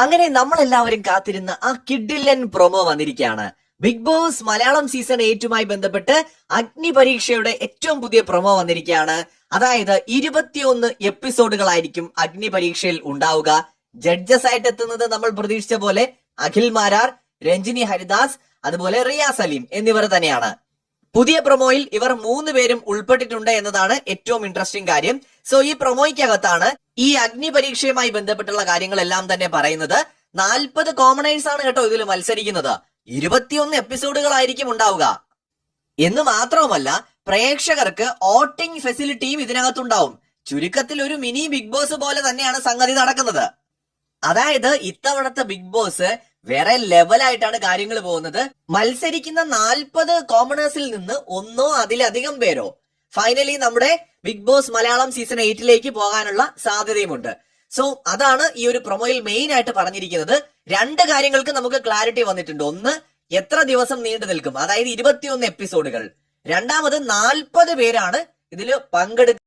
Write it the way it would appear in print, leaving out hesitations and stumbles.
അങ്ങനെ നമ്മളെല്ലാവരും കാത്തിരുന്ന ആ കിഡിലൻ പ്രൊമോ വന്നിരിക്കുകയാണ്. ബിഗ് ബോസ് മലയാളം സീസൺ 8മായി ബന്ധപ്പെട്ട് അഗ്നി പരീക്ഷയുടെ ഏറ്റവും പുതിയ പ്രൊമോ വന്നിരിക്കുകയാണ്. അതായത് 21 എപ്പിസോഡുകളായിരിക്കും അഗ്നി പരീക്ഷയിൽ ഉണ്ടാവുക. ജഡ്ജസ് ആയിട്ട് എത്തുന്നത് നമ്മൾ പ്രതീക്ഷിച്ച പോലെ അഖിൽ മാരാർ, രഞ്ജിനി ഹരിദാസ്, അതുപോലെ റിയ സലീം എന്നിവർ തന്നെയാണ്. പുതിയ പ്രൊമോയിൽ ഇവർ 3 പേരും ഉൾപ്പെട്ടിട്ടുണ്ട് എന്നതാണ് ഏറ്റവും ഇൻട്രസ്റ്റിംഗ് കാര്യം. സോ ഈ പ്രൊമോയ്ക്കകത്താണ് ഈ അഗ്നി പരീക്ഷയുമായി ബന്ധപ്പെട്ടുള്ള കാര്യങ്ങളെല്ലാം തന്നെ പറയുന്നത്. 40 കോമണേഴ്സ് ആണ് കേട്ടോ ഇതിൽ മത്സരിക്കുന്നത്. 21 എപ്പിസോഡുകളായിരിക്കും ഉണ്ടാവുക എന്ന് മാത്രവുമല്ല, പ്രേക്ഷകർക്ക് വോട്ടിംഗ് ഫെസിലിറ്റിയും ഇതിനകത്തുണ്ടാവും. ചുരുക്കത്തിൽ ഒരു മിനി ബിഗ് ബോസ് പോലെ തന്നെയാണ് സംഗതി നടക്കുന്നത്. അതായത് ഇത്തവണത്തെ ബിഗ് ബോസ് വേറെ ലെവലായിട്ടാണ് കാര്യങ്ങൾ പോകുന്നത്. മത്സരിക്കുന്ന 40 കോമണേഴ്സിൽ നിന്ന് ഒന്നോ അതിലധികം പേരോ ഫൈനലി നമ്മുടെ ബിഗ് ബോസ് മലയാളം സീസൺ 8ലേക്ക് പോകാനുള്ള സാധ്യതയുമുണ്ട്. സോ അതാണ് ഈ ഒരു പ്രൊമോയിൽ മെയിൻ ആയിട്ട് പറഞ്ഞിരിക്കുന്നത്. 2 കാര്യങ്ങൾക്ക് നമുക്ക് ക്ലാരിറ്റി വന്നിട്ടുണ്ട്. ഒന്ന്, എത്ര ദിവസം നീണ്ടു നിൽക്കും, അതായത് 21 എപ്പിസോഡുകൾ. രണ്ടാമത് 40 പേരാണ് ഇതിൽ പങ്കെടുക്കുക